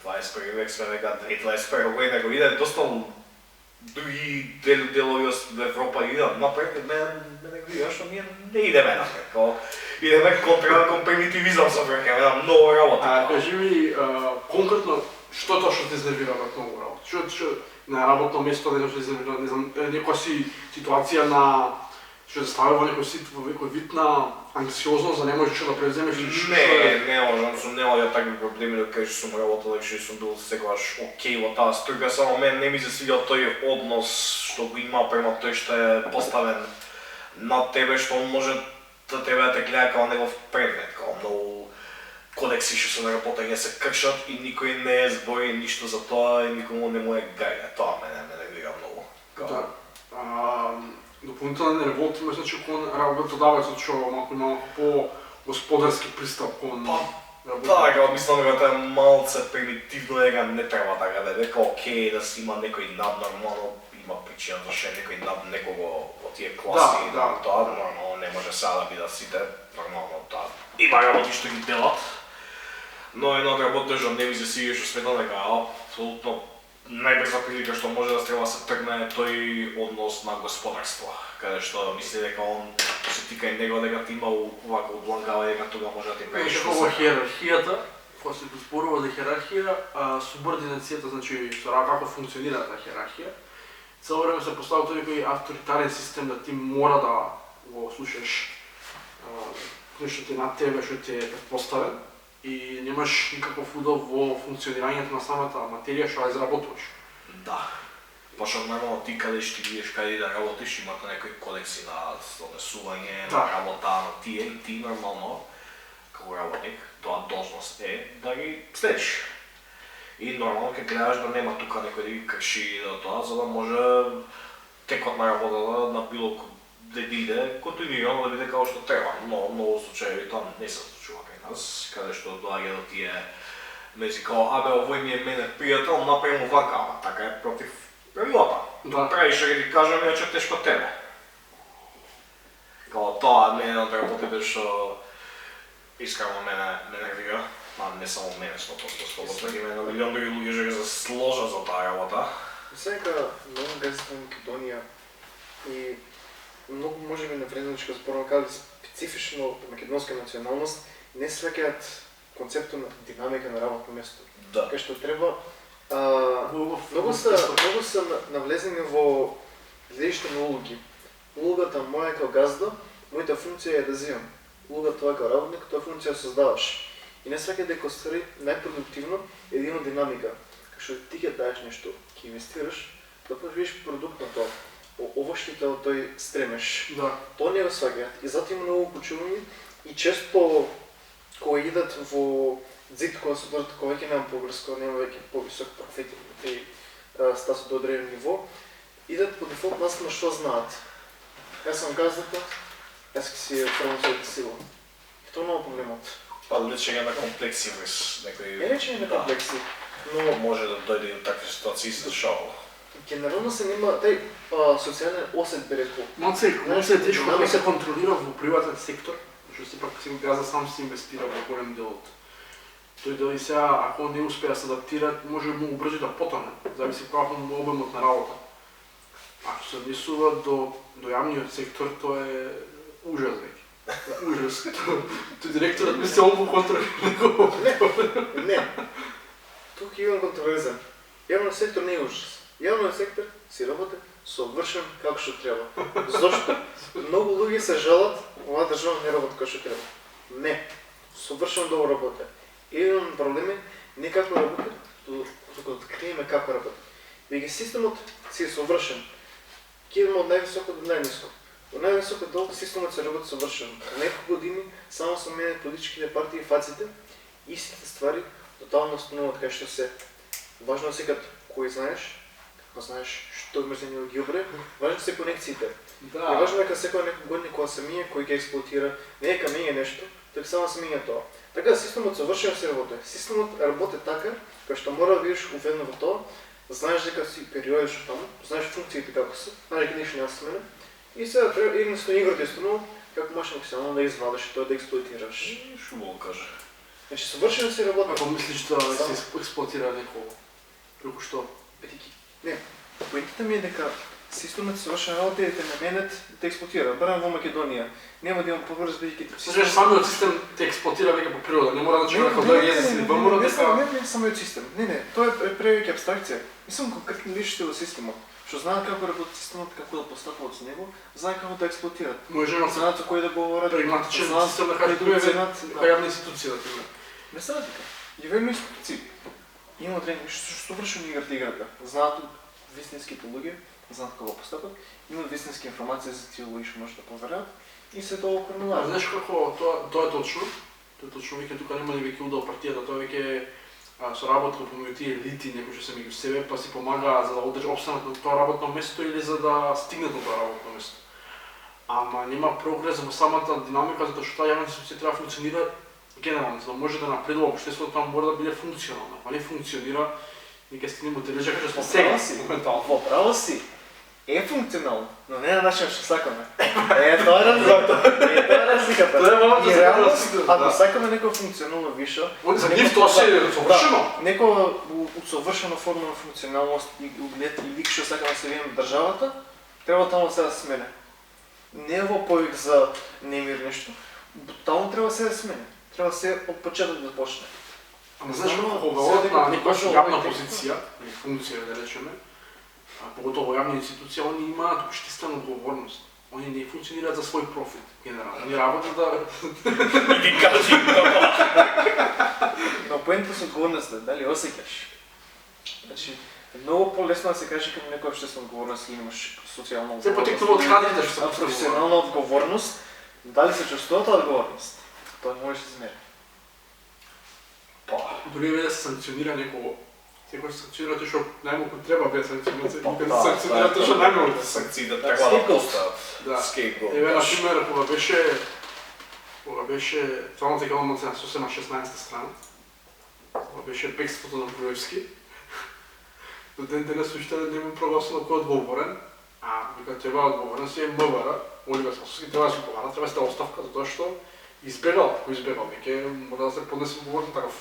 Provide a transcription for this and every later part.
21 век сме дека 2021 година го иде доста други делови од Европа идат напред, мене го видиш, што ние не идеме напред, као идеме кон примитивизам со вракаме на многу работа. Кажи ми конкретно што тоа што те изнервира на многу работа? Што на работно место не што изнервира, не знам, некоја ситуација на што се стави во некој вид на анксиозност, да не можеш да преземеш или не можам, сум немал такви проблеми да кажеш сум работел и што сум бил секогаш окей во таа струга, само мен не ми се свиѓа тој однос што го има према тој што е поставен над тебе, што он може да тебе да те гледа као негов предмет, као многу кодекси што се на работење се кршат и никој не збори ништо за тоа и никому не му е гајле. Тоа мене вига многу. Да. Дополнителен револт има значи кон работодавецот што малку по господарски пристап кон така, мислам дека тоа е малце примитивно, дека не треба така да дека окей да си има некој наднормално, има причина зашто некој над некого од тие класи, тоа нормално не може сега да бидат сите нормално тоа. Има работи што ги делат, но една од работите што не ми се свиѓа, што сметам дека апсолутно најбрза прилика што може да треба се тргне е тој однос на господарство, каде што мисли дека он се тика и него дека ти има вака удлангава дека тога може да ти правиш што се хиерархијата, кога се зборува за хиерархија, субординацијата, значи како функционира таа хиерархија. Цело време се поставува тој некој авторитарен систем да ти мора да го слушаш кој што ти над тебе, што ти е предпоставен и немаш никаков удел во функционирањето на самата материја што ја изработуваш. Да. Пошто нормално ти каде што видиш каде да работиш, имате некои кодекси на однесување, на работа, на тие и ти нормално како работник, тоа должност е да ги следиш. И нормално ќе гледаш да нема тука некој да ги крши да тоа, за да може текот на работата на било да иде континуирано да биде како што треба. Но многу случаи тоа не се случува кај нас, каде што доаѓа до тие меѓу као абе овој ми е мене пријател, направи му вака, така е против правилата. Да. Правиш што ги кажам, иначе тешко тебе. Као тоа не е една од работите што искрено мене вига, не само мене 100%, има една милион други луѓе што ги се сложат за таа работа. Сега многу газета на Македонија и многу можеби на вредничка зборува каде специфично македонска националност не сваќаат концептот на динамика на работно место. Да. Кај што треба многу се навлезени во гледиште на улоги. Улогата моја како газда, мојата функција е да земам. Улогата тоа како работник, тоа функција создаваш. И не сваќа дека ствари најпродуктивно едино динамика. Кај што ти ќе даеш нешто, ќе инвестираш, да правиш продукт на тоа. Ово што те тој стремеш. Да. Тоа не го сваќаат. И затоа има многу почувани и често кога идат во ѕид, кога се дојдат, кога веќе нема погреско, нема веќе повисок профит и стасот до одредено ниво, идат по дефолт на што знаат. Јас сум газдата, јас ќе си промоција сила. И тоа много проблемот. Па лечење на комплекси врз некои... Не лечење на комплекси, но... Може да дојде до такви ситуации со шоу. Генерално се нема тај социјален осет би рекол. Малце е тешко да се контролира во приватен сектор, што сепак си газа сам се инвестира во голем дел од тој дел и сега, ако не успее да се адаптира, може многу брзо да потоне, зависи како му обемот на работа. Ако се однесува до јавниот сектор, тоа е ужас веќе. Ужас. Тој директорот мисли он го контролира. Не. Тук имам контроверзен. Јавниот сектор не е ужас. Јавниот сектор си работи совршен како што треба. Зошто? Многу луѓе се жалат, оваа држава не работи како што треба. Не. Совршено добро работи. Еден проблем е не како работи, туку да откриеме како работи. Веќе системот си е совршен. Ќе идеме од највисоко до најниско. Од највисоко до системот се работи совршено. За неколку години само се менат политичките партии и фаците, истите ствари тотално остануваат кај што се. Важно е секад кој знаеш, како знаеш што мрзени од ѓубре, важно се конекциите. Да. И важно е кога секој некој години кога се мине, кој ќе експлоатира, не е камиње нешто, тој само се мине тоа. Така системот совршено се работи. Системот работи така, кај што мора да бидеш уведен во тоа, знаеш дека си периодиш таму, знаеш функциите како се, знаеш дека нешто не смене, и сега треба едноставно играта е станува како можеш максимално да извадиш тоа да експлоатираш. Што мога кажа? Значи совршено си работи. Ако мислиш да се експлоатира некој, преку што? Не, поентата ми е дека системот совршено работи да те наменет да те експлоатира. Барем во Македонија. Нема да имам побрз бидејќи Значи самиот систем те експлоатира веќе по природа, не мора да човек да језе си ВМРО дека не самиот систем. Не, тоа е превеќе абстракција. Мислам конкретни личности во системот, што знаат како работи системот, како да постапуваат со него, знаат како да експлоатират. може да Знаат со кој да говорат, прагматичен знаат систем да кој кажа да тоа е оценат. дека јавна институција да ти Не се разлика. И верно институции. Има одредени што вршено играта играка. Знаат вистинските луѓе, знаат како постапат, имаат вистински информации за тие луѓе што можат да поверат и се тоа окрмилава. Знаеш како тоа е точно. Тоа е точно веќе тука нема ни веќе удел партијата, тоа веќе со работа помеѓу тие елити некои што се меѓу себе, па си помагаа за да обстанат на тоа работно место или за да стигнат до тоа работно место. Ама нема прогрес во самата динамика затоа што таа јавна институција треба да функционира генерално, за да може да напредува општеството, тоа мора да биде функционално. Ако не функционира, ние ќе стигнеме до тележа како што сега моментално. Во право си. Е функционално, но не на начин што сакаме. Тоа е разликата. Тоа е малку Ако сакаме некој функционално више, за нив тоа се совршено. некоја усовршена форма на функционалност и углед и лик што сакаме да се видиме државата, треба таму се да смене. Не во повик за немир нешто. Таму треба се да смене. Треба се од почеток да почне. Ама знаеш како говорат на некоја јавна позиција, или функција да речеме, поготово јавна институција, они имаат општествена одговорност. Они не функционираат за свој профит, генерално. Они работат да Иди кажи Но поентата со одговорноста, дали осеќаш? Значи, многу полесно да се каже како некоја општествена одговорност или имаш социјална одговорност. се потекнува од кадрите што се професионална одговорност, дали се чувствува таа одговорност? Тоа не може да се измери. Дори да се санкционира некого, секој се санкционира тоа што најмалку треба да санкционира, Па, никад се санкционира тоа што најмалку. санкции да треба да постават. Да. Скейтборд. Еве на пример кога беше Цвалната економија сосема 16 страна, кога беше бегството на Груевски, до ден денес уште не му прогласено кој одговорен, а вика треба одговорен си е МВР, Оливер Спасовски треба да се одговара, треба да се оставка затоа што избегал, веќе мора да се поднесе одговорност таков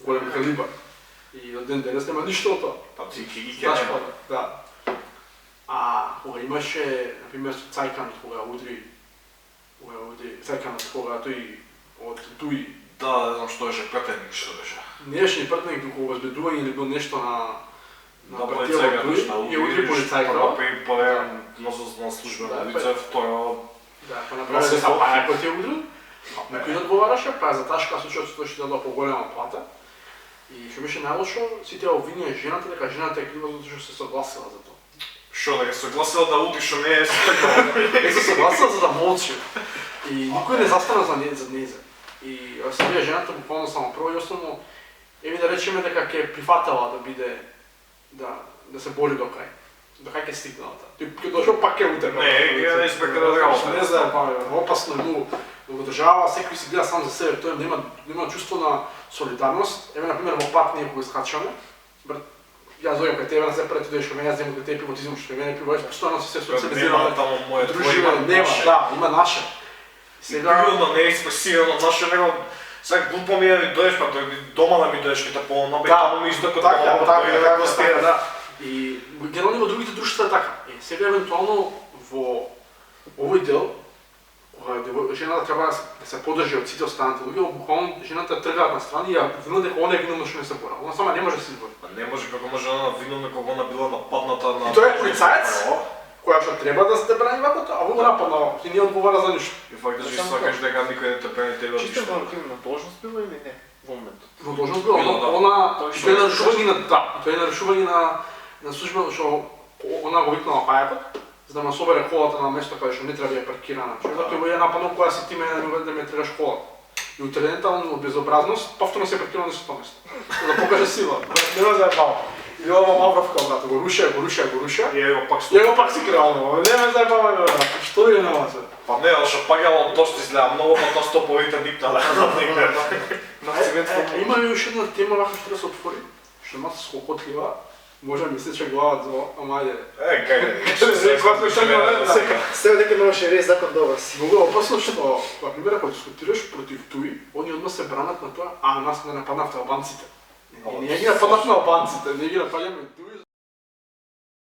голем калибар. И до ден денес нема ништо од тоа. Па ти ги Знаеш нема. кога? Да. А кога имаше, например, Цајканот кога удри Цајканот кога тој од Дуи Да, не знам што беше претендник што беше. не беше ни претендник туку обезбедување или било нешто на Да, партија во Дуи и удри полицајка. на службено лице, второ Да, па направи се сапаја кој ти ја удрил. Некој одговараше, па за ташка случајот што ќе дадоа поголема плата. И што беше најлошо, сите ја обвинија жената дека жената е крива затоа што се согласила за тоа. Што дека се согласила да уди што не е Не се согласила за да молчи. И никој не застана за нејзе. И самија жената буквално само прво и основно, еви да речеме дека ќе прифатала да биде да се бори до крај. До кај ќе стигнала таа. Тој ќе дошол пак ќе утека. Не избега да работи. Не знае, па опасно е многу. Во држава секој си гледа сам за себе, тој нема чувство на солидарност. Еве на пример во пат ние кога скачаме, брат, јас дојдам кај тебе на се пред дојдеш кај мене, јас земам кај тебе пиво, ти земаш кај мене пиво, постојано си се социализираме. Таму моје Дружиме, нема, да, има наше. Сега не е експресирано наше него. Сега глупо ми е да ми дојдеш, па дома да ми дојдеш кај по нобе, таму ми исто како така, да. И генерално во другите друштва е така. Сега евентуално во овој дел кога жената треба да се подржи од сите останати луѓе, буквално жената тргаат на страни и ја винат дека она е виновна што не се бора. Она сама не може да се избори. Не може како може она виновна кога она била нападната на. И тој е полицаец, која што треба да се брани вакото, а во го нападнала и не одговара за ништо. И факт да си свакаш дека никој не те брани тебе од Чисто ништо. нормативна должност била или не во моментот? Но должност била, она тој е нарушување на тој е нарушување на службено што она го викнала пајакот, за да ме собере колата на место каде што не треба да ја паркира на човек, тој го е нападнал која си ти мене да ме тргаш колата. И утредентално безобразност, повторно се паркира на истото место. За да покаже сила. Не ме заебава. И ова мавравка, брат, го руша. И ево пак И его пак си крално, не ме заебава, брат. Што ви е на вас? Па не, што пагало тоа што изгледа многу, па тоа стоповите битнале. Има и уште една тема вака што да се отвори, што е маса скокотлива, Може мисли, че глават зло, ама ајде. Сега дека можеше рез закон добар си. Много е опасно што, например, ако дискутираш против туи, они одма се бранат на тоа, а нас не нападнавте албанците. И ние ги нападнавме албанците, ние ги нападнавме туи.